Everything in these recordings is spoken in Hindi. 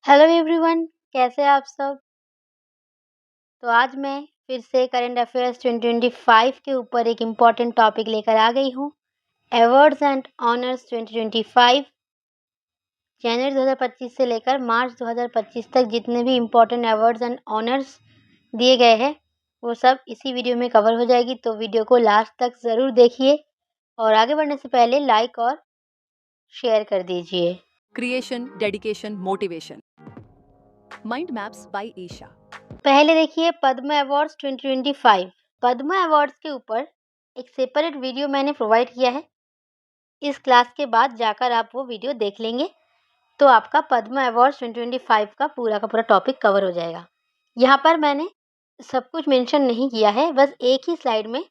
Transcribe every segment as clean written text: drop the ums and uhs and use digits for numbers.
हेलो एवरीवन, कैसे हैं आप सब। तो आज मैं फिर से करंट अफेयर्स 2025 के ऊपर एक इम्पॉर्टेंट टॉपिक लेकर आ गई हूँ। अवार्ड्स एंड ऑनर्स 2025 जनवरी 2025 से लेकर मार्च 2025 तक जितने भी इम्पॉर्टेंट अवार्ड्स एंड ऑनर्स दिए गए हैं वो सब इसी वीडियो में कवर हो जाएगी। तो वीडियो को लास्ट तक ज़रूर देखिए और आगे बढ़ने से पहले लाइक और शेयर कर दीजिए। Creation, dedication, motivation. Mind Maps by Isha. पहले देखिए पद्म अवार्ड्स 2025। पद्म अवार्ड्स के ऊपर एक सेपरेट वीडियो मैंने प्रोवाइड किया है। इस क्लास के बाद जाकर आप वो वीडियो देख लेंगे तो आपका पद्म अवार्ड्स 2025 का पूरा टॉपिक कवर हो जाएगा। यहाँ पर मैंने सब कुछ मेंशन नहीं किया है, बस एक ही स्लाइड में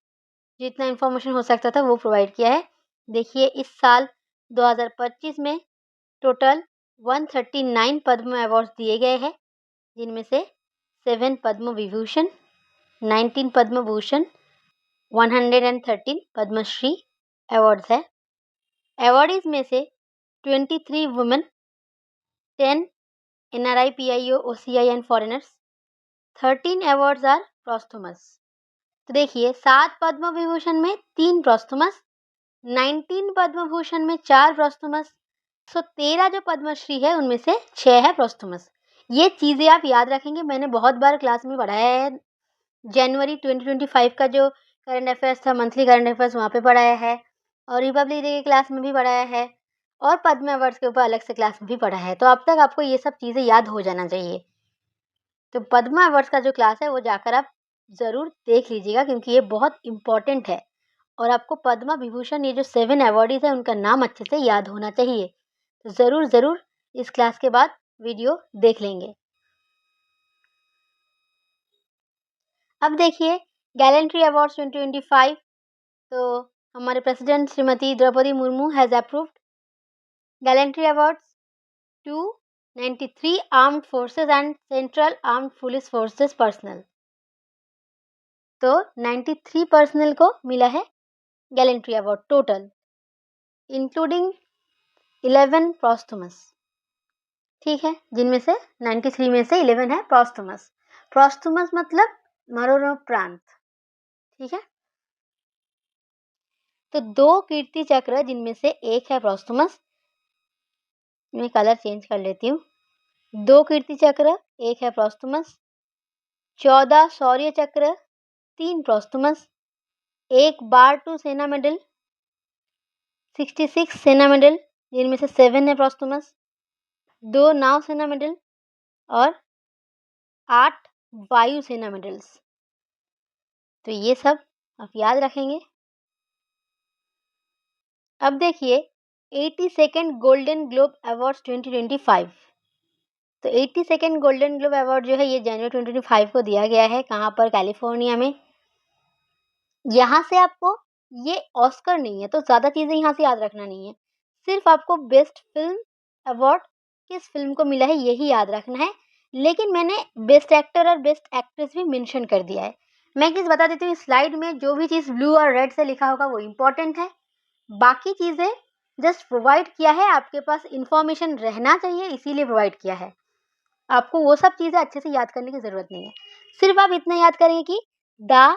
जितना इन्फॉर्मेशन हो सकता था वो प्रोवाइड किया है। देखिए इस साल 2025 में टोटल 139 पद्म अवार्ड्स दिए गए हैं, जिनमें से 7 पद्म विभूषण, 19 पद्म भूषण, 113 पद्मश्री अवार्ड्स है। अवार्डीज में से 23 women, 10 NRI, PIO, OCI and foreigners, 13 awards are posthumous. तो देखिए 7 पद्म विभूषण में 3 प्रोस्थुमस, 19 पद्म भूषण में 4 प्रोस्थुमस, 13 जो पद्मश्री है उनमें से 6 है प्रोस्थुमस। ये चीज़ें आप याद रखेंगे, मैंने बहुत बार क्लास में पढ़ाया है। जनवरी 2025 का जो करंट अफेयर्स था, मंथली करंट अफेयर्स, वहाँ पे पढ़ाया है और रिपब्लिक डे की क्लास में भी पढ़ाया है और पद्म अवार्ड्स के ऊपर अलग से क्लास में भी पढ़ा है। तो अब तक आपको ये सब चीज़ें याद हो जाना चाहिए। तो पद्म अवार्ड्स का जो क्लास है वो जाकर आप ज़रूर देख लीजिएगा, क्योंकि ये बहुत इम्पॉर्टेंट है और आपको पद्म विभूषण, ये जो 7 अवार्डीज़ हैं, उनका नाम अच्छे से याद होना चाहिए। तो ज़रूर इस क्लास के बाद वीडियो देख लेंगे। अब देखिए गैलेंट्री अवार्ड्स 2025। तो हमारे president Shrimati Droupadi Murmu has approved gallantry awards to 93 armed forces and central armed police forces personnel. तो 93 पर्सनल को मिला है gallantry award total, including 11 posthumous. ठीक है, जिनमें से 93 में से 11 है प्रोस्थुमस। प्रोस्थुमस मतलब मरणोपरांत। ठीक है, तो 2 कीर्ति चक्र, जिनमें से एक है प्रोस्थुमस। मैं कलर चेंज कर लेती हूँ। 2 कीर्ति चक्र, एक है प्रोस्थुमस। 14 शौर्य चक्र, 3 प्रोस्थुमस। 1 बार 2 सेना मेडल, 66 सेना मेडल, जिनमें से 7 है प्रोस्थुमस। 2 नाव सेना मेडल और 8 वायु सेना मेडल्स। तो ये सब आप याद रखेंगे। अब देखिए 82nd गोल्डन ग्लोब अवार्ड्स 2025। तो 82nd गोल्डन ग्लोब अवार्ड जो है ये जनवरी 2025 को दिया गया है। कहाँ पर? कैलिफोर्निया में। यहाँ से आपको, ये ऑस्कर नहीं है तो ज़्यादा चीज़ें यहाँ से याद रखना नहीं है, सिर्फ आपको बेस्ट फिल्म अवार्ड किस फिल्म को मिला है यही याद रखना है। लेकिन मैंने बेस्ट एक्टर और बेस्ट एक्ट्रेस भी मेंशन कर दिया है। मैं एक चीज़ बता देती हूँ, स्लाइड में जो भी चीज़ ब्लू और रेड से लिखा होगा वो इम्पोर्टेंट है, बाकी चीज़ें जस्ट प्रोवाइड किया है, आपके पास इंफॉर्मेशन रहना चाहिए इसीलिए प्रोवाइड किया है। आपको वो सब चीज़ें अच्छे से याद करने की ज़रूरत नहीं है, सिर्फ आप इतना याद करेंगे कि द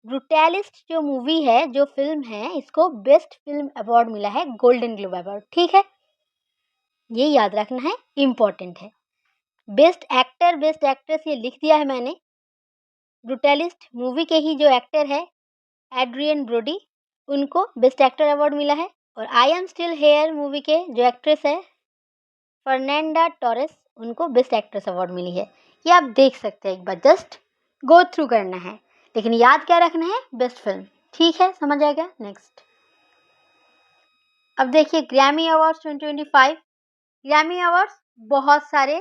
ब्रूटलिस्ट जो मूवी है, जो फिल्म है, इसको बेस्ट फिल्म अवार्ड मिला है, गोल्डन ग्लोब अवार्ड। ठीक है, ये याद रखना है, इम्पोर्टेंट है। बेस्ट एक्टर बेस्ट एक्ट्रेस ये लिख दिया है मैंने। ब्रूटलिस्ट मूवी के ही जो एक्टर है एड्रियन ब्रोडी, उनको बेस्ट एक्टर अवार्ड मिला है। और I am still here movie के जो एक्ट्रेस है फर्नांडा टोरेस, उनको बेस्ट एक्ट्रेस अवार्ड मिली है। ये आप देख सकते हैं, एक बार जस्ट गो थ्रू करना है, लेकिन याद क्या रखना है? Best film. ठीक है, समझ आ गया। नेक्स्ट, अब देखिए ग्रैमी अवार्ड्स 2025। ग्रैमी अवार्ड्स बहुत सारे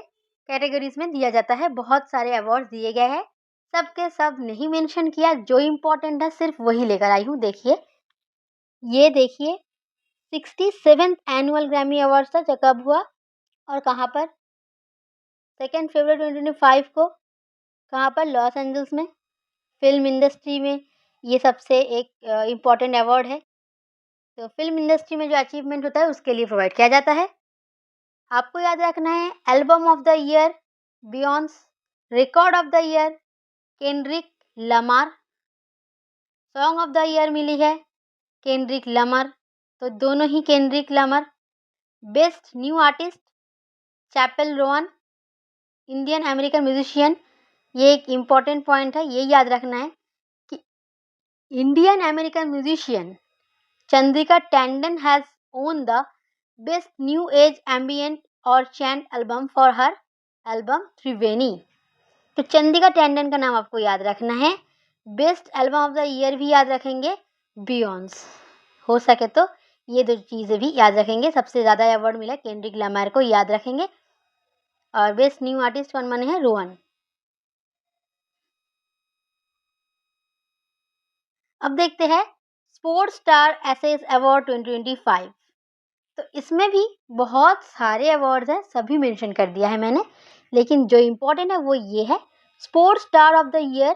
कैटेगरीज में दिया जाता है, बहुत सारे अवार्ड्स दिए गए हैं, सबके सब नहीं मेंशन किया, जो इम्पोर्टेंट है सिर्फ वही लेकर आई हूँ। देखिए, ये देखिए 67th एनुअल ग्रैमी अवार्ड्स था, जो कब हुआ और कहाँ पर? 2 फरवरी 2025 को। कहाँ पर? लॉस एंजल्स में। फिल्म इंडस्ट्री में ये सबसे एक इम्पॉर्टेंट अवार्ड है। तो फिल्म इंडस्ट्री में जो अचीवमेंट होता है उसके लिए प्रोवाइड किया जाता है। आपको याद रखना है album of the year Beyonce, record of the year Kendrick Lamar, song of the year मिली है केंड्रिक लमार, तो दोनों ही Kendrick Lamar. Best new artist Chappell Roan, Indian American musician. ये एक इम्पॉर्टेंट पॉइंट है, ये याद रखना है कि Indian American musician Chandrika Tandon has won the best new age ambient और chant album for her album Triveni. तो चंद्रिका टैंडन का नाम आपको याद रखना है। Best album of the year भी याद रखेंगे बियॉन्स, हो सके तो ये दो चीज़ें भी याद रखेंगे। सबसे ज़्यादा अवार्ड मिला केंड्रिक लमार को, याद रखेंगे। और बेस्ट न्यू आर्टिस्ट कौन बने हैं? रोहन। अब देखते हैं स्पोर्ट्स स्टार एसेस अवार्ड 2025। तो इसमें भी बहुत सारे अवार्ड्स हैं, सभी मेंशन कर दिया है मैंने, लेकिन जो इम्पोर्टेंट है वो ये है sports star of the year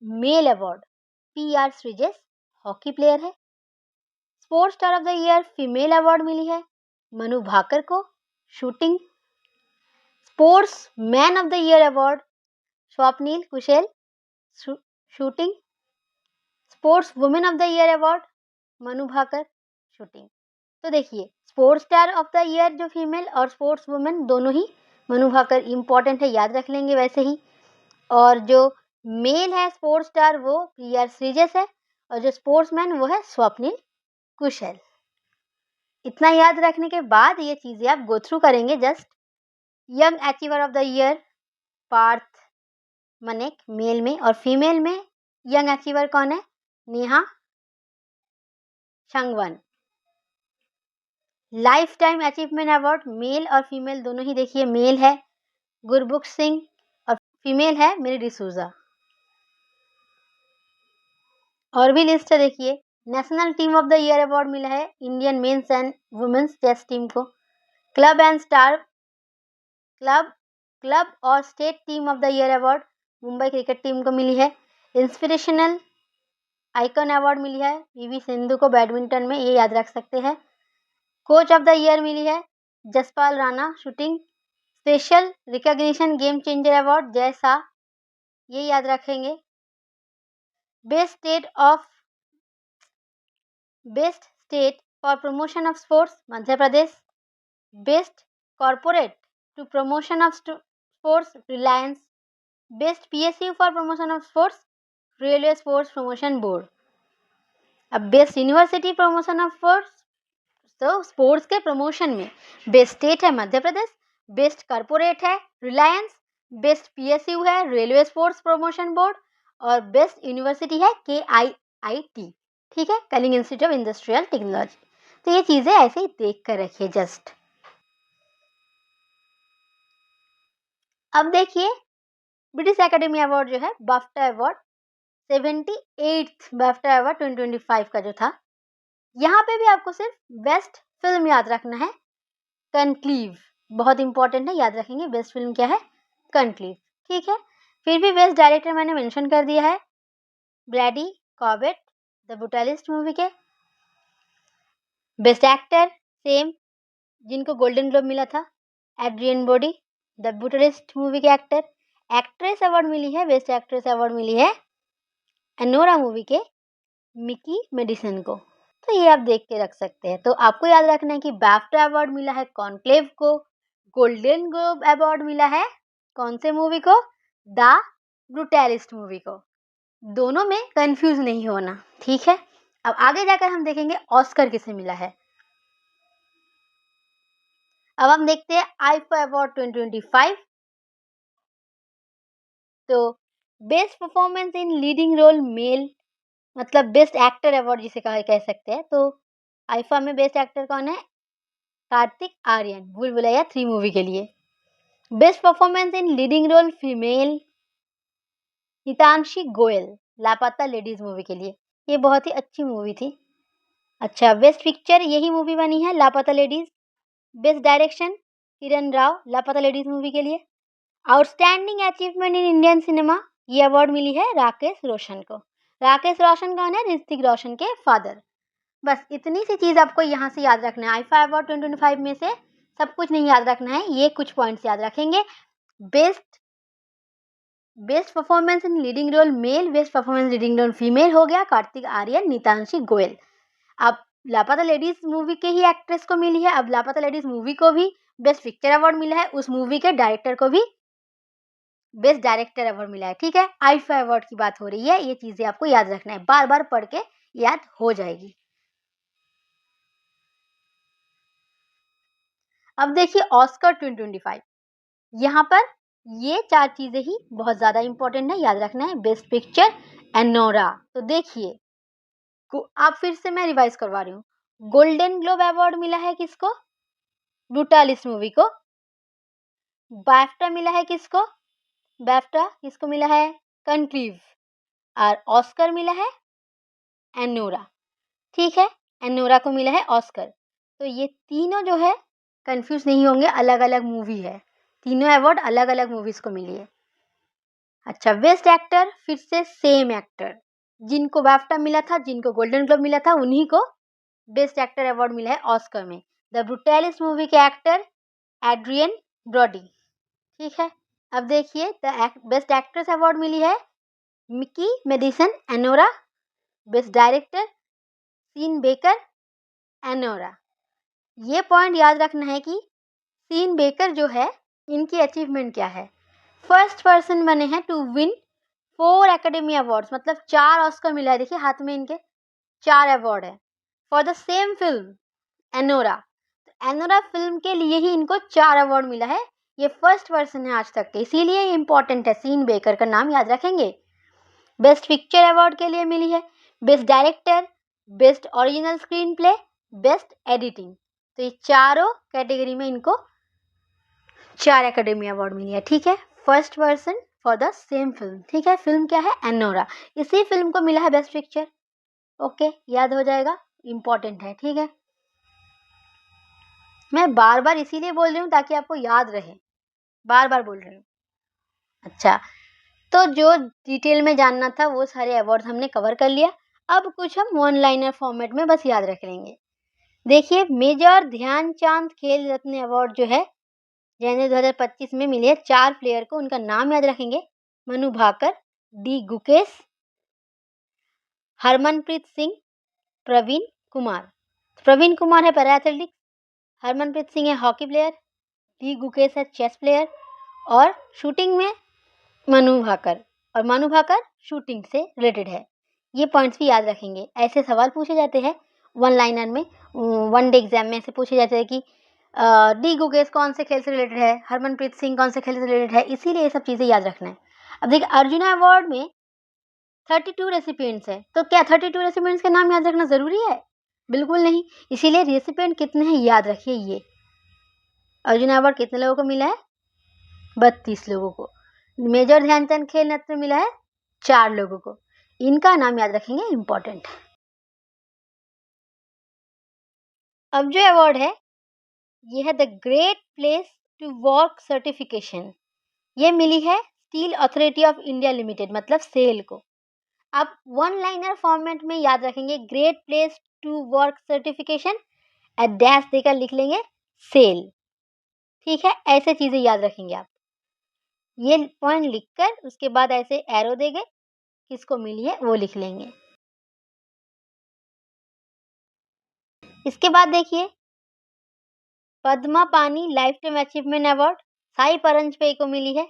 male award PR Sreejesh, hockey player है। Sports star of the year female award मिली है मनु भाकर को, shooting. Sports man of the year award Swapnil Kusale, shooting. Sports women of the year award Manu Bhaker, shooting. तो देखिए sports star of the year जो फीमेल और स्पोर्ट्स वुमेन दोनों ही मनु भाकर इम्पॉर्टेंट है, याद रख लेंगे वैसे ही। और जो मेल है स्पोर्ट्स स्टार वो PR श्रीजेश है, और जो स्पोर्ट्स मैन वो है स्वप्निल कुशल। इतना याद रखने के बाद ये चीज़ें आप गो थ्रू करेंगे just. Young achiever of the year Parth Manek male में, और फीमेल में यंग अचीवर कौन है? Neha Sangwan. Life time achievement award male और फीमेल दोनों ही देखिए, मेल है गुरबुख सिंह और फीमेल है मेरी डिसूजा। और भी लिस्ट है देखिए। National team of the year award मिला है Indian mens and womens chess team को। क्लब एंड स्टार क्लब और state team of the year award Mumbai cricket team को मिली है। इंस्पिरेशनल आइकन अवार्ड मिली है PV सिंधु को बैडमिंटन में, ये याद रख सकते हैं। कोच ऑफ द ईयर मिली है Jaspal Rana, shooting. Special recognition game changer award Jay Shah, ये याद रखेंगे। Best state for promotion of sports Madhya Pradesh. Best corporate to promotion of sports Reliance. Best PSU for promotion of sports railway sports promotion board. अब best university promotion of sports, तो स्पोर्ट्स के प्रमोशन में बेस्ट स्टेट है मध्य प्रदेश, बेस्ट कॉर्पोरेट है रिलायंस, बेस्ट PSU है रेलवे स्पोर्ट्स प्रमोशन बोर्ड, और बेस्ट यूनिवर्सिटी है KIIT, ठीक है, Kalinga institute of industrial technology. तो ये चीज़ें ऐसे ही देख कर रखिए जस्ट। अब देखिए ब्रिटिश एकेडमी अवार्ड जो है BAFTA award 78th BAFTA award 2025 का जो था, यहाँ पे भी आपको सिर्फ बेस्ट फिल्म याद रखना है कनक्लीव, बहुत इंपॉर्टेंट है, याद रखेंगे बेस्ट फिल्म क्या है? कनक्लीव, ठीक है। फिर भी बेस्ट डायरेक्टर मैंने मेंशन कर दिया है Brady Corbet the Brutalist movie के। बेस्ट एक्टर सेम जिनको गोल्डन ग्लोब मिला था Adrien Brody the Brutalist movie के एक्टर। एक्ट्रेस अवार्ड मिली है, बेस्ट एक्ट्रेस अवार्ड मिली है एनोरा मूवी के मिकी मेडिसन को। तो ये आप देख के रख सकते हैं। तो आपको याद रखना है कि बाफ्टा अवार्ड मिला है कॉन्क्लेव को, गोल्डन ग्लोब अवार्ड मिला है कौन से मूवी को? द ब्रूटलिस्ट मूवी को। दोनों में कंफ्यूज नहीं होना, ठीक है। अब आगे जाकर हम देखेंगे ऑस्कर किसे मिला है। अब हम देखते हैं आईफा अवार्ड 2025। तो best performance in leading role male, मतलब बेस्ट एक्टर अवार्ड जिसे कह सकते हैं। तो आईफा में बेस्ट एक्टर कौन है? कार्तिक आर्यन, भूल भुलैया 3 मूवी के लिए। Best performance in leading role female Hitanshi Goyal, Laapataa Ladies movie के लिए, ये बहुत ही अच्छी मूवी थी। अच्छा, बेस्ट पिक्चर यही मूवी बनी है लापता ladies. Best direction Kiran Rao, लापता लेडीज मूवी के लिए। Outstanding achievement in Indian cinema, ये अवार्ड मिली है राकेश रोशन को। राकेश रोशन कौन है? ऋतिक रोशन के फादर। बस इतनी सी चीज़ आपको यहाँ से याद रखना है। आईफा अवार्ड 2025 में से सब कुछ नहीं याद रखना है, ये कुछ पॉइंट्स याद रखेंगे। Best performance in leading role male, best performance leading role female हो गया कार्तिक आर्यन, नीतांशी गोयल। अब लापता लेडीज मूवी के ही एक्ट्रेस को मिली है। अब लापता लेडीज मूवी को भी बेस्ट पिक्चर अवार्ड मिला है, उस मूवी के डायरेक्टर को भी बेस्ट डायरेक्टर अवार्ड मिला है। ठीक है, आईफा अवार्ड की बात हो रही है, ये चीजें आपको याद रखना है, बार बार पढ़ के याद हो जाएगी। अब देखिए ऑस्कर 2025, यहाँ पर ये 4 चीजें ही बहुत ज्यादा इंपॉर्टेंट है, याद रखना है। बेस्ट पिक्चर एनोरा, तो देखिए आप फिर से मैं रिवाइज करवा रही हूँ। गोल्डन ग्लोब अवार्ड मिला है किसको? ब्रूटालिस मूवी को। बैफ्टा मिला है किसको? बैफ्टा किसको मिला है? कनक्लीव। और ऑस्कर मिला है एनोरा। ठीक है, एनोरा को मिला है ऑस्कर। तो ये तीनों जो है कंफ्यूज नहीं होंगे, अलग अलग मूवी है, तीनों अवार्ड अलग अलग मूवीज को मिली है। अच्छा, बेस्ट एक्टर फिर से सेम एक्टर, जिनको बैफ्टा मिला था, जिनको गोल्डन ग्लोब मिला था, उन्हीं को बेस्ट एक्टर अवार्ड मिला है ऑस्कर में। द ब्रूटालिस मूवी के एक्टर एड्रियन ब्रॉडी। ठीक है, अब देखिए द बेस्ट एक्ट्रेस अवार्ड मिली है Mikey Madison Anora. Best director Sean Baker Anora. ये पॉइंट याद रखना है कि सीन बेकर जो है, इनकी अचीवमेंट क्या है? फर्स्ट पर्सन बने हैं टू विन 4 एकेडमी अवार्ड्स, मतलब 4 ऑस्कर मिला है। देखिए हाथ में इनके 4 अवार्ड है for the same film Anura. Anura film के लिए ही इनको 4 अवार्ड मिला है, ये फर्स्ट पर्सन है आज तक के, इसीलिए ये इंपॉर्टेंट है, सीन बेकर का नाम याद रखेंगे। बेस्ट पिक्चर अवार्ड के लिए मिली है, best director, best original screen play, best editing. तो ये चारों कैटेगरी में इनको 4 एकेडमी अवार्ड मिली है। ठीक है, first person for the same film. ठीक है, फिल्म क्या है? एनोरा। इसी फिल्म को मिला है बेस्ट पिक्चर। ओके, याद हो जाएगा, इंपॉर्टेंट है। ठीक है, मैं बार बार इसीलिए बोल रही हूँ ताकि आपको याद रहे, बार बार बोल रही हूँ। अच्छा, तो जो डिटेल में जानना था वो सारे अवार्ड हमने कवर कर लिया। अब कुछ हम वन लाइनर फॉर्मेट में बस याद रख लेंगे। देखिए मेजर ध्यानचंद खेल रत्न अवार्ड जो है जनवरी 2025 में मिले 4 प्लेयर को, उनका नाम याद रखेंगे। मनु भाकर, डी गुकेश, हरमनप्रीत सिंह, प्रवीण कुमार। प्रवीण कुमार है पैरा एथलेटिक्स, हरमनप्रीत सिंह है हॉकी प्लेयर, डी गुकेश है चेस प्लेयर, और शूटिंग में मनु भाकर, और मनु भाकर शूटिंग से रिलेटेड है। ये पॉइंट्स भी याद रखेंगे। ऐसे सवाल पूछे जाते हैं वन लाइनर में, वन डे एग्जाम में ऐसे पूछे जाते हैं कि डी गुकेश कौन से खेल से रिलेटेड है, हरमनप्रीत सिंह कौन से खेल से रिलेटेड है, इसीलिए ये सब चीज़ें याद रखना है। अब देखिए अर्जुन अवार्ड में 32 रेसिपिएंट्स है, तो क्या 32 रेसिपिएंट्स के नाम याद रखना ज़रूरी है? बिल्कुल नहीं, इसीलिए रेसिपिएंट कितने हैं याद रखिए। ये अर्जुन अवार्ड कितने लोगों को मिला है? 32 लोगों को। मेजर ध्यानचंद खेल रत्न मिला है 4 लोगों को, इनका नाम याद रखेंगे, इंपॉर्टेंट है। अब जो अवार्ड है ये है the great place to work certification, ये मिली है steel authority of India limited, मतलब सेल को। आप वन लाइनर फॉर्मेट में याद रखेंगे great place to work certification, at dash देकर लिख लेंगे सेल। ठीक है, ऐसे चीजें याद रखेंगे आप। ये पॉइंट लिखकर उसके बाद ऐसे एरो देंगे, किसको मिली है वो लिख लेंगे। इसके बाद देखिए Padma Pani life time achievement award Sai Paranjpye को मिली है।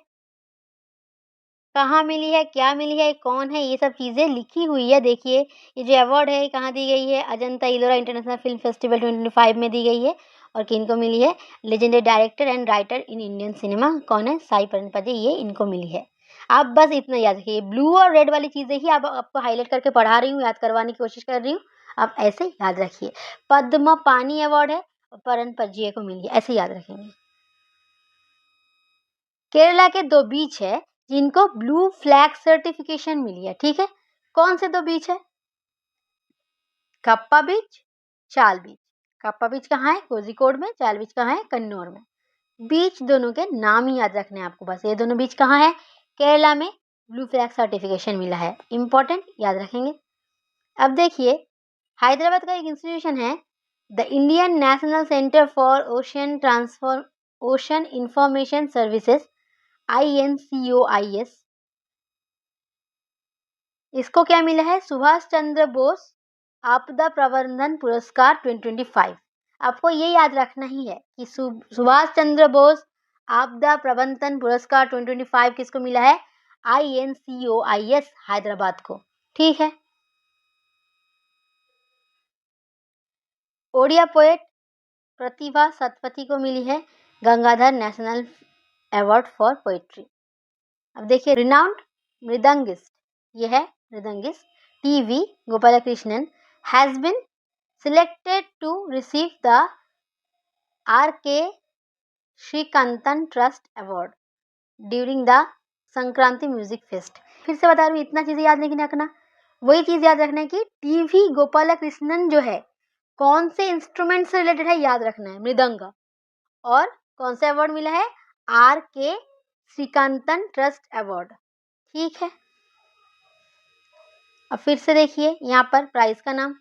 कहाँ मिली है, क्या मिली है, कौन है, ये सब चीज़ें लिखी हुई है। देखिए ये जो अवार्ड है कहाँ दी गई है? Ajanta Ellora international film festival 2025 में दी गई है। और किन को मिली है? Legendary director and writer in Indian cinema, कौन है? साई परंजपे, ये इनको मिली है। आप बस इतना याद रखिए, ब्लू और रेड वाली चीज़ें ही आपको हाईलाइट करके पढ़ा रही हूँ, याद करवाने की कोशिश कर रही हूँ, आप ऐसे याद रखिए। पद्मा पानी अवार्ड है और परंजपे को मिली है, ऐसे याद रखेंगे। केरला के 2 बीच है जिनको ब्लू फ्लैग सर्टिफिकेशन मिली है। ठीक है, कौन से 2 बीच है? कप्पा बीच, चाल बीच। कप्पा बीच कहाँ है? कोझिकोड में। चाल बीच कहाँ है? कन्नौर में। बीच दोनों के नाम ही याद रखने हैं आपको बस। ये दोनों बीच कहाँ है? केरला में ब्लू फ्लैग सर्टिफिकेशन मिला है, इंपॉर्टेंट, याद रखेंगे। अब देखिए हैदराबाद का एक इंस्टीट्यूशन है the Indian national centre for ocean information services INCOIS, इसको क्या मिला है? सुभाष चंद्र बोस आपदा प्रबंधन पुरस्कार 2025। आपको ये याद रखना ही है कि सुभाष चंद्र बोस आपदा प्रबंधन पुरस्कार 2025 किसको मिला है? INCOIS हैदराबाद को। ठीक है। ओडिया पोएट प्रतिभा सतपथी को मिली है Gangadhar national award for poetry. अब देखिए, रिनाउंड मृदंगिस्ट, ये है mridangist TV Gopalakrishnan has been selected to receive the R.K. Srikantan trust award during the Sankranti music fest. फिर से बता रही हूँ, इतना चीज़ें याद नहीं रखना, वही चीज़ याद रखना है कि TV गोपालकृष्णन जो है कौन से इंस्ट्रूमेंट से रिलेटेड है, याद रखना है, मृदंग। और कौन सा अवार्ड मिला है? R.K. Srikantan trust award. ठीक है। अब फिर से देखिए यहाँ पर प्राइज का नाम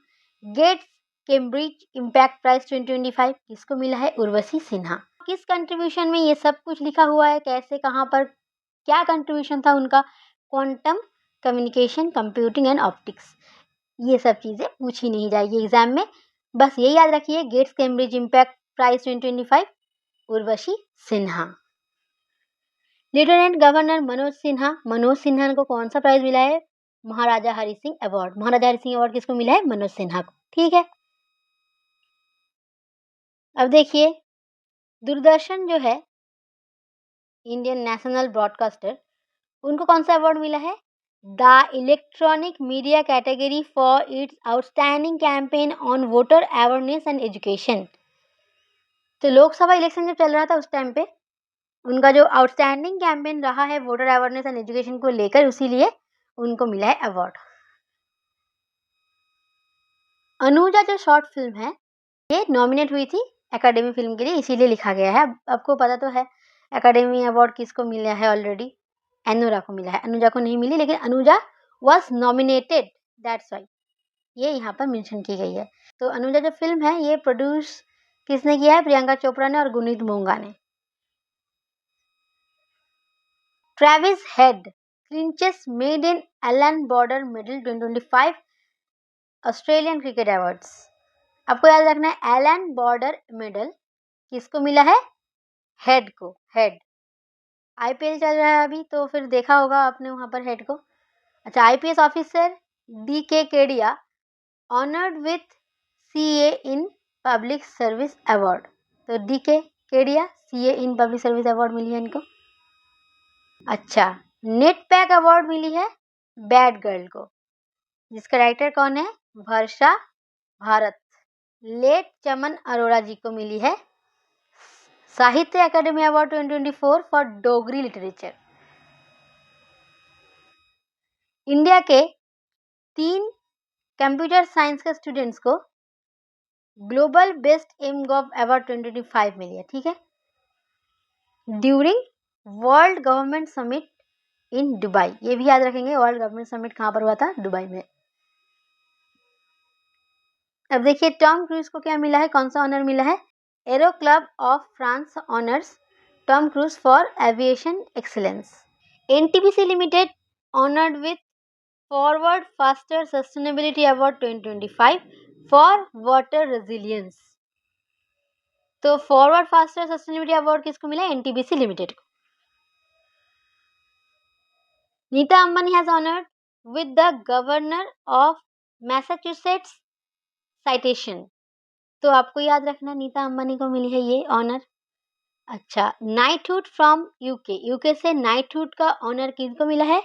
गेट्स कैम्ब्रिज इम्पैक्ट प्राइज 2025 किसको मिला है? उर्वशी सिन्हा। किस कंट्रीब्यूशन में? ये सब कुछ लिखा हुआ है, कैसे, कहाँ पर, क्या कंट्रीब्यूशन था उनका? Quantum communication, computing and optics. ये सब चीज़ें पूछी नहीं जाएगी एग्जाम में, बस ये याद रखिए, Gates Cambridge impact prize 2025 Urvashi Sinha. Lieutenant governor Manoj Sinha को कौन सा प्राइज मिला है? महाराजा हरि सिंह अवार्ड। महाराजा हरि सिंह अवार्ड किसको मिला है? मनोज सिन्हा को। ठीक है। अब देखिए, दूरदर्शन जो है इंडियन नेशनल ब्रॉडकास्टर, उनको कौन सा अवार्ड मिला है? The electronic media category for its outstanding campaign on voter awareness and education. तो लोकसभा इलेक्शन जब चल रहा था उस टाइम पे उनका जो आउटस्टैंडिंग कैंपेन रहा है वोटर अवेयरनेस एंड एजुकेशन को लेकर, उसी लिए उनको मिला है अवार्ड। अनुजा जो शॉर्ट फिल्म है ये नॉमिनेट हुई थी एकेडमी फिल्म के लिए, इसीलिए लिखा गया है। आपको पता तो है एकेडमी अवार्ड किसको मिला है ऑलरेडी? अनुरा को मिला है। अनुजा को नहीं मिली, लेकिन Anuja was nominated, that's why ये यहाँ पर मेंशन की गई है। तो अनुजा जो फिल्म है ये प्रोड्यूस किसने किया है? प्रियंका चोपड़ा ने और गुनीत मोंगा ने। Travis Head clinches maiden Allan Border medal 2025 Australian cricket awards. आपको याद रखना है एलन बॉर्डर मेडल किसको मिला है? हेड को। हेड IPL चल रहा है अभी, तो फिर देखा होगा आपने वहां पर हेड को। अच्छा, IPS officer DK Kedia honoured with CA in public service award. तो DK Kedia CA in public service award मिली है इनको। अच्छा, नेट पैक अवार्ड मिली है बैड गर्ल को, जिसका राइटर कौन है? वर्षा भारत। लेट चमन अरोड़ा जी को मिली है Sahitya Akademi award 2024 for Dogri literature. India के 3 कंप्यूटर साइंस के स्टूडेंट्स को ग्लोबल बेस्ट एमगॉव अवार्ड 2025 मिली है। ठीक है। During world government summit in Dubai, ये भी याद रखेंगे, वर्ल्ड गवर्नमेंट समिट कहाँ पर हुआ था? दुबई में। अब देखिए, टॉम क्रूज को क्या मिला है? कौन सा ऑनर मिला है? Aero club of France honours Tom Cruise for aviation excellence. NTPC limited honoured with forward faster sustainability award 2025 for water resilience. तो फॉरवर्ड फास्टर सस्टेनेबिलिटी अवार्ड किसको मिला? NTPC लिमिटेड को। Nita Ambani has honoured with the governor of Massachusetts citation. तो आपको याद रखना नीता अंबानी को मिली है ये ऑनर। अच्छा, नाइटहुड फ्रॉम यूके से नाइटहुड का ऑनर किसको मिला है?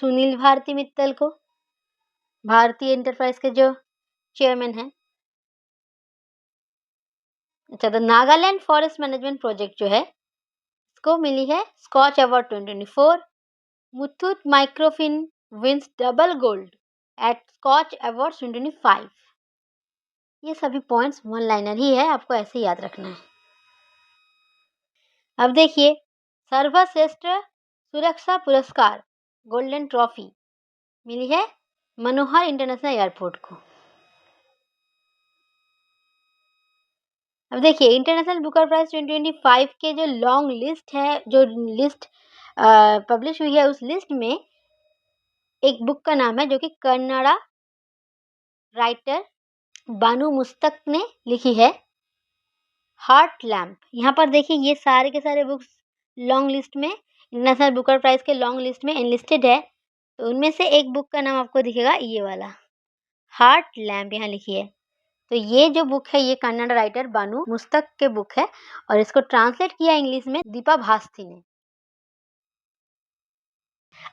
सुनील भारती मित्तल को, भारतीय एंटरप्राइज के जो चेयरमैन हैं। अच्छा, तो नागालैंड फॉरेस्ट मैनेजमेंट प्रोजेक्ट जो है इसको मिली है Skoch award 2024। Muthoot Microfin wins double gold at Skoch award 2025। ये सभी पॉइंट्स वन लाइनर ही है, आपको ऐसे याद रखना है। अब देखिए, सर्वश्रेष्ठ सुरक्षा पुरस्कार गोल्डन ट्रॉफी मिली है मनोहर इंटरनेशनल एयरपोर्ट को। अब देखिए इंटरनेशनल बुकर प्राइज 2025 के जो लॉन्ग लिस्ट है, जो लिस्ट पब्लिश हुई है, उस लिस्ट में एक बुक का नाम है जो कि कन्नड़ा राइटर बानू मुस्तक ने लिखी है, हार्ट लैम्प। यहाँ पर देखिए ये सारे के सारे बुक्स लॉन्ग लिस्ट में, इंटरनेशनल बुकर प्राइज के लॉन्ग लिस्ट में एनलिस्टेड है। तो उनमें से एक बुक का नाम आपको दिखेगा ये वाला, हार्ट लैम्प यहाँ लिखी है। तो ये जो बुक है ये कन्नड़ राइटर बानू मुस्तक के बुक है और इसको ट्रांसलेट किया इंग्लिश में दीपा भास्ती ने।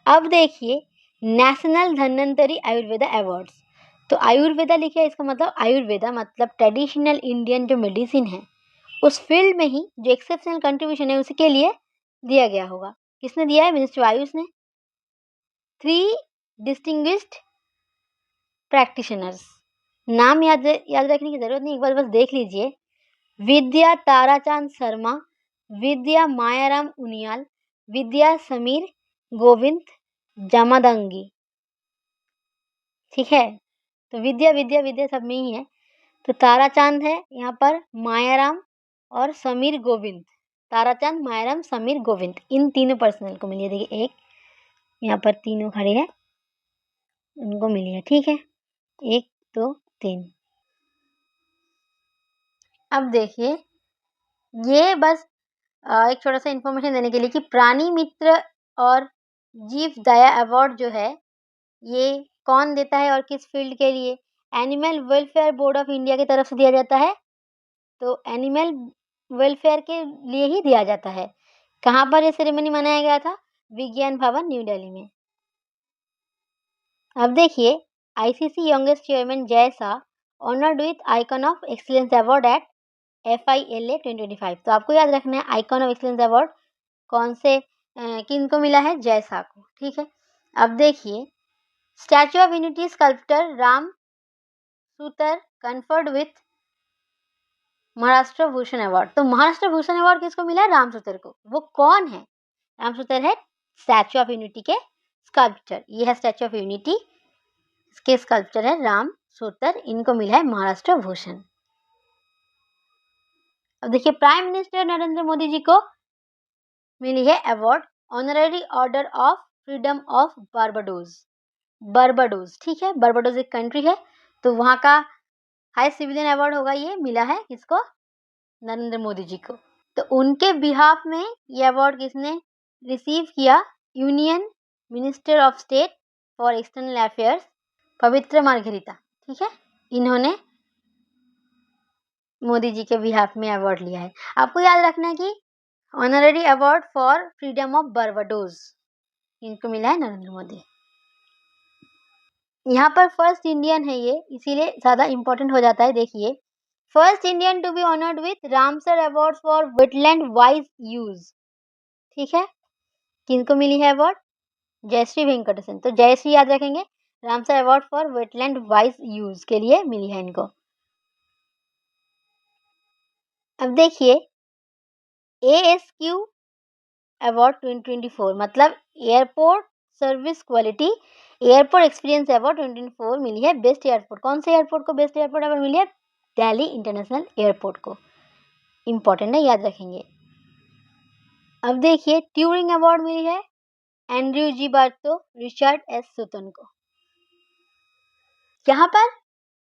अब देखिए नेशनल धन्वंतरी आयुर्वेदा अवार्ड्स। तो आयुर्वेदा लिखा है, इसका मतलब आयुर्वेदा मतलब ट्रेडिशनल इंडियन जो मेडिसिन है उस फील्ड में ही जो एक्सेप्शनल कंट्रीब्यूशन है उसके लिए दिया गया होगा। किसने दिया है? मिनिस्टर आयुष ने। 3 डिस्टिंग्विश्ड प्रैक्टिशनर्स, नाम याद रखने की जरूरत नहीं, एक बार बस देख लीजिए। विद्या ताराचंद शर्मा, विद्या मायाराम उनियाल, विद्या समीर गोविंद जामदंगी। ठीक है, तो विद्या विद्या विद्या सब में ही है। तो ताराचंद है यहाँ पर, मायाराम और समीर गोविंद। ताराचंद, मायाराम, समीर गोविंद, इन तीनों पर्सनल को मिली है। देखिए एक यहाँ पर तीनों खड़े हैं, उनको मिली है। ठीक है, 1 2 3। अब देखिए ये बस एक छोटा सा इन्फॉर्मेशन देने के लिए कि प्राणी मित्र और जीव दया अवार्ड जो है ये कौन देता है और किस फील्ड के लिए? Animal welfare board of India की तरफ से दिया जाता है। तो एनिमल वेलफेयर के लिए ही दिया जाता है। कहाँ पर ये सेरेमनी मनाया गया था? विज्ञान भवन न्यू दिल्ली में। अब देखिए ICC youngest chairman Jay Shah honoured with icon of excellence award eight FILA 2025। तो आपको याद रखना है आइकन ऑफ एक्सीलेंस अवार्ड कौन से किन को मिला है? जय शाह को। ठीक है, अब देखिए statue of unity sculptor Ram Sutar conferred with Maharashtra Bhushan award. तो महाराष्ट्र भूषण अवार्ड किसको मिला है? राम सूतर को। वो कौन है? राम सूतर है स्टैच्यू ऑफ यूनिटी के स्कल्प्चर। ये है स्टैच्यू ऑफ यूनिटी, इसके स्कल्प्चर है राम सूतर, इनको मिला है महाराष्ट्र भूषण। अब देखिए प्राइम मिनिस्टर नरेंद्र मोदी जी को मिली है award honorary order of freedom of Barbados. Barbados, ठीक है, बारबाडोस एक कंट्री है, तो वहाँ का हाईएस्ट सिविलियन अवार्ड होगा, ये मिला है किसको? नरेंद्र मोदी जी को। तो उनके बिहाफ में ये अवार्ड किसने रिसीव किया? Union minister of state for external affairs पवित्र मार्घेरिटा। ठीक है, इन्होंने मोदी जी के बिहाफ में अवार्ड लिया है। आपको याद रखना है कि honorary award for freedom of Barbados इनको मिला है नरेंद्र मोदी। यहाँ पर फर्स्ट इंडियन है ये, इसीलिए ज्यादा इंपॉर्टेंट हो जाता है। देखिए first Indian to be honoured with Ramsar award for wetland wise use. ठीक है, किनको मिली है अवार्ड? जयश्री वेंकटेशन। तो जयश्री याद रखेंगे, Ramsar award for wetland wise use के लिए मिली है इनको। अब देखिए ASQ अवार्ड 2024 मतलब airport service quality airport experience award 2024 मिली है बेस्ट एयरपोर्ट। कौन से एयरपोर्ट को बेस्ट एयरपोर्ट अवार्ड मिली है? दिल्ली इंटरनेशनल एयरपोर्ट को। इंपॉर्टेंट है, याद रखेंगे। अब देखिए ट्यूरिंग अवार्ड मिली है एंड्रयू जी बार्टो, रिचर्ड एस सुतन को। यहाँ पर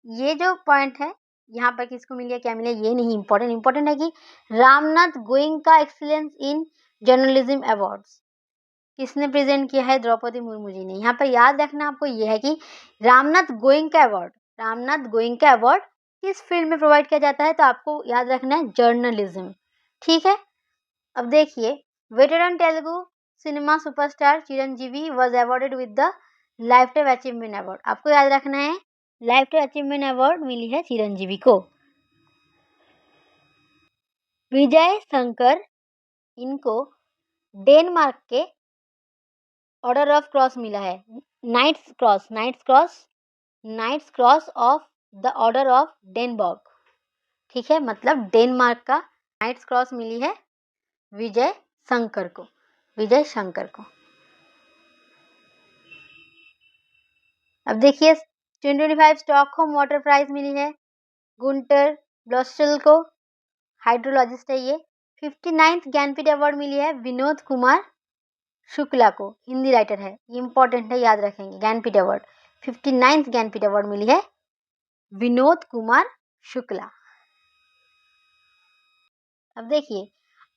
ये जो पॉइंट है, यहाँ पर किसको मिली है, क्या मिला है, ये नहीं इंपॉर्टेंट। इंपॉर्टेंट है कि Ramnath Goenka excellence in journalism awards किसने प्रेजेंट किया है? द्रौपदी मुर्मू जी ने। यहाँ पर याद रखना आपको ये है कि रामनाथ गोइंका अवार्ड किस फील्ड में प्रोवाइड किया जाता है? तो आपको याद रखना है जर्नलिज्म। ठीक है, अब देखिए veteran Telugu cinema superstar Chiranjeevi was awarded with the life time achievement award. आपको याद रखना है लाइफ टाइम अचीवमेंट अवार्ड मिली है चिरंजीवी को। विजय शंकर, इनको डेनमार्क के ऑर्डर ऑफ क्रॉस मिला है, knight's cross of the order of Dannebrog. ठीक है, मतलब डेनमार्क का नाइट्स क्रॉस मिली है विजय शंकर को। अब देखिए 2025 स्टॉकहोम वाटर प्राइज मिली है गुंटर ब्लॉस्टेल को। हाइड्रोलॉजिस्ट है ये। 59th ज्ञानपीठ अवार्ड मिली है विनोद कुमार शुक्ला को, हिंदी राइटर है, ये इंपॉर्टेंट है, याद रखेंगे। Jnanpith award 59th Jnanpith award मिली है विनोद कुमार शुक्ला। अब देखिए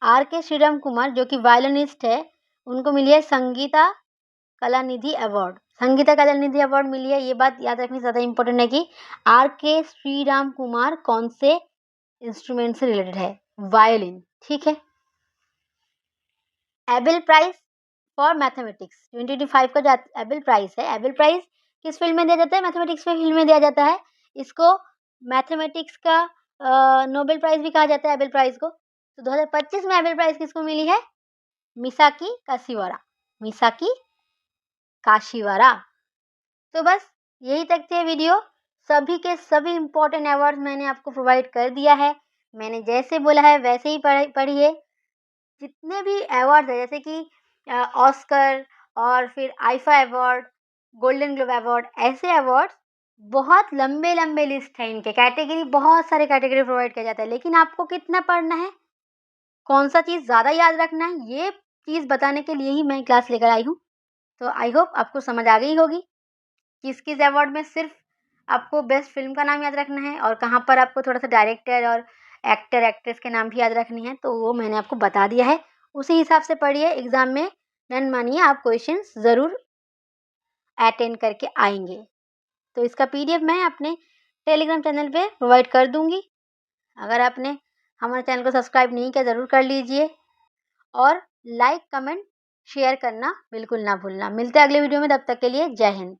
आर के श्रीराम कुमार जो कि वायलिनिस्ट है, उनको मिली है संगीता कलानिधि अवार्ड। संगीता कलानिधि अवार्ड मिली है, ये बात याद रखनी ज़्यादा इंपॉर्टेंट है कि आर के श्रीराम कुमार कौन से इंस्ट्रूमेंट से रिलेटेड है, वायलिन, ठीक है। एबेल प्राइज फॉर मैथमेटिक्स 2025 का जो एबेल प्राइज है, एबेल प्राइज किस फील्ड में दिया जाता है, मैथमेटिक्स के फील्ड में दिया जाता है। इसको मैथमेटिक्स का नोबेल प्राइज भी कहा जाता है एबेल प्राइज को। तो 2025 में एबेल प्राइज किसको मिली है, मिसाकी काशिवारा, मिसाकी काशिवारा। तो बस यही तक थे वीडियो, सभी के सभी इम्पोर्टेंट अवार्ड मैंने आपको प्रोवाइड कर दिया है। मैंने जैसे बोला है वैसे ही पढ़िए। जितने भी अवार्ड है जैसे कि ऑस्कर और फिर IIFA award, golden globe award, ऐसे अवार्ड्स बहुत लंबे लंबे लिस्ट है इनके, कैटेगरी बहुत सारे कैटेगरी प्रोवाइड किया जाता है। लेकिन आपको कितना पढ़ना है, कौन सा चीज़ ज़्यादा याद रखना है, ये चीज़ बताने के लिए ही मैं क्लास लेकर आई हूँ। तो आई होप आपको समझ आ गई होगी किस किस अवार्ड में सिर्फ आपको बेस्ट फिल्म का नाम याद रखना है और कहाँ पर आपको थोड़ा सा डायरेक्टर और एक्टर एक्ट्रेस के नाम भी याद रखने हैं, तो वो मैंने आपको बता दिया है। उसी हिसाब से पढ़िए, एग्ज़ाम में नन मानिए आप क्वेश्चंस ज़रूर अटेंड करके आएंगे। तो इसका PDF मैं अपने टेलीग्राम चैनल पे प्रोवाइड कर दूंगी। अगर आपने हमारे चैनल को सब्सक्राइब नहीं किया ज़रूर कर लीजिए और लाइक कमेंट शेयर करना बिल्कुल ना भूलना। मिलते हैं अगले वीडियो में, तब तक के लिए जय हिंद।